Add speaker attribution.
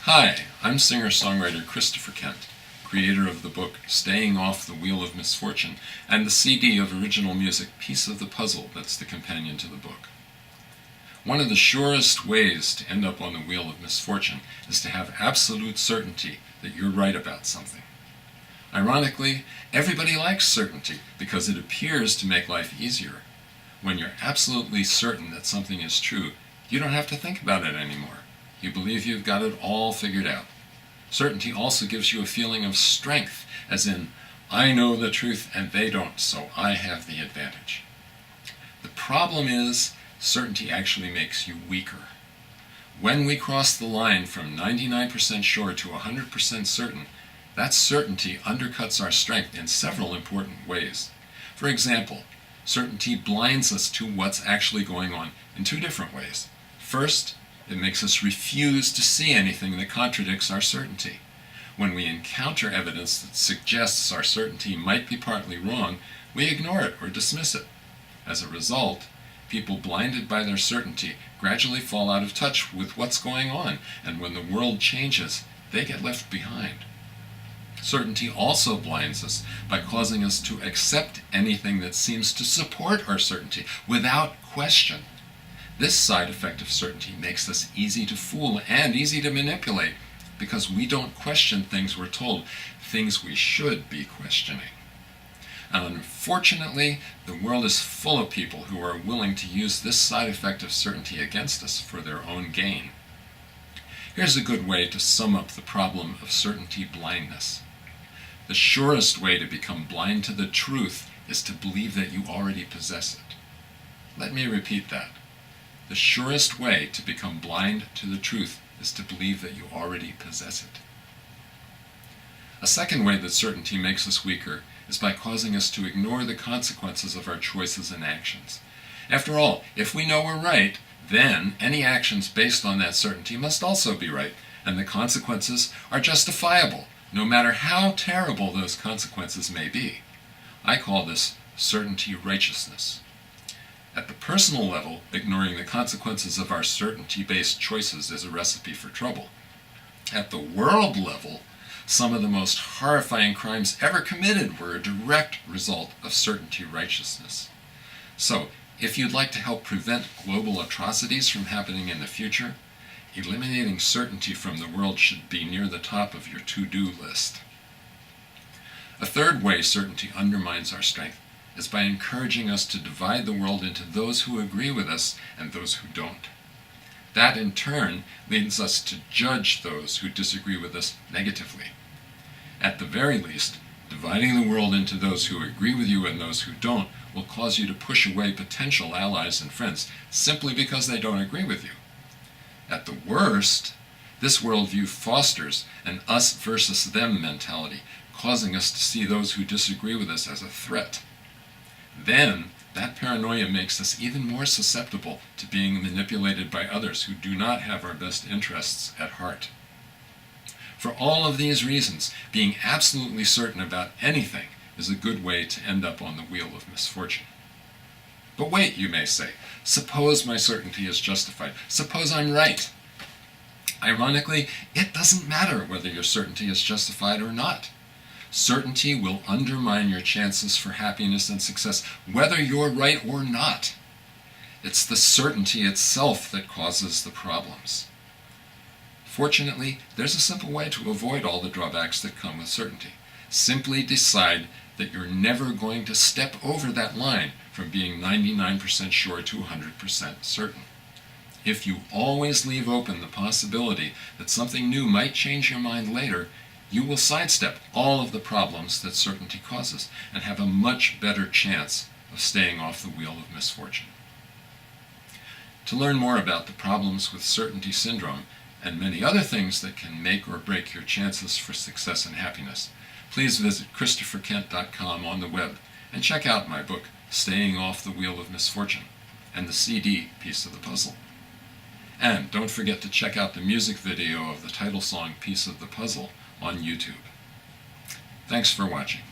Speaker 1: Hi, I'm singer-songwriter Christopher Kent, creator of the book Staying Off the Wheel of Misfortune and the CD of original music Piece of the Puzzle that's the companion to the book. One of the surest ways to end up on the wheel of misfortune is to have absolute certainty that you're right about something. Ironically, everybody likes certainty because it appears to make life easier. When you're absolutely certain that something is true, you don't have to think about it anymore. You believe you've got it all figured out. Certainty also gives you a feeling of strength, as in, I know the truth and they don't, so I have the advantage. The problem is, certainty actually makes you weaker. When we cross the line from 99% sure to 100% certain, that certainty undercuts our strength in several important ways. For example, certainty blinds us to what's actually going on in two different ways. First, it makes us refuse to see anything that contradicts our certainty. When we encounter evidence that suggests our certainty might be partly wrong, we ignore it or dismiss it. As a result, people blinded by their certainty gradually fall out of touch with what's going on, and when the world changes, they get left behind. Certainty also blinds us by causing us to accept anything that seems to support our certainty without question. This side effect of certainty makes us easy to fool and easy to manipulate because we don't question things we're told, things we should be questioning. And unfortunately, the world is full of people who are willing to use this side effect of certainty against us for their own gain. Here's a good way to sum up the problem of certainty blindness. The surest way to become blind to the truth is to believe that you already possess it. Let me repeat that. The surest way to become blind to the truth is to believe that you already possess it. A second way that certainty makes us weaker is by causing us to ignore the consequences of our choices and actions. After all, if we know we're right, then any actions based on that certainty must also be right, and the consequences are justifiable, no matter how terrible those consequences may be. I call this certainty righteousness. At the personal level, ignoring the consequences of our certainty-based choices is a recipe for trouble. At the world level, some of the most horrifying crimes ever committed were a direct result of certainty righteousness. So, if you'd like to help prevent global atrocities from happening in the future, eliminating certainty from the world should be near the top of your to-do list. A third way certainty undermines our strength is by encouraging us to divide the world into those who agree with us and those who don't. That, in turn, leads us to judge those who disagree with us negatively. At the very least, dividing the world into those who agree with you and those who don't will cause you to push away potential allies and friends simply because they don't agree with you. At the worst, this worldview fosters an us versus them mentality, causing us to see those who disagree with us as a threat. Then, that paranoia makes us even more susceptible to being manipulated by others who do not have our best interests at heart. For all of these reasons, being absolutely certain about anything is a good way to end up on the wheel of misfortune. But wait, you may say, suppose my certainty is justified. Suppose I'm right. Ironically, it doesn't matter whether your certainty is justified or not. Certainty will undermine your chances for happiness and success, whether you're right or not. It's the certainty itself that causes the problems. Fortunately, there's a simple way to avoid all the drawbacks that come with certainty. Simply decide that you're never going to step over that line from being 99% sure to 100% certain. If you always leave open the possibility that something new might change your mind later, you will sidestep all of the problems that certainty causes and have a much better chance of staying off the wheel of misfortune. To learn more about the problems with certainty syndrome and many other things that can make or break your chances for success and happiness, please visit christopherkent.com on the web and check out my book, Staying Off the Wheel of Misfortune, and the CD, Piece of the Puzzle. And don't forget to check out the music video of the title song, Piece of the Puzzle, on YouTube. Thanks for watching.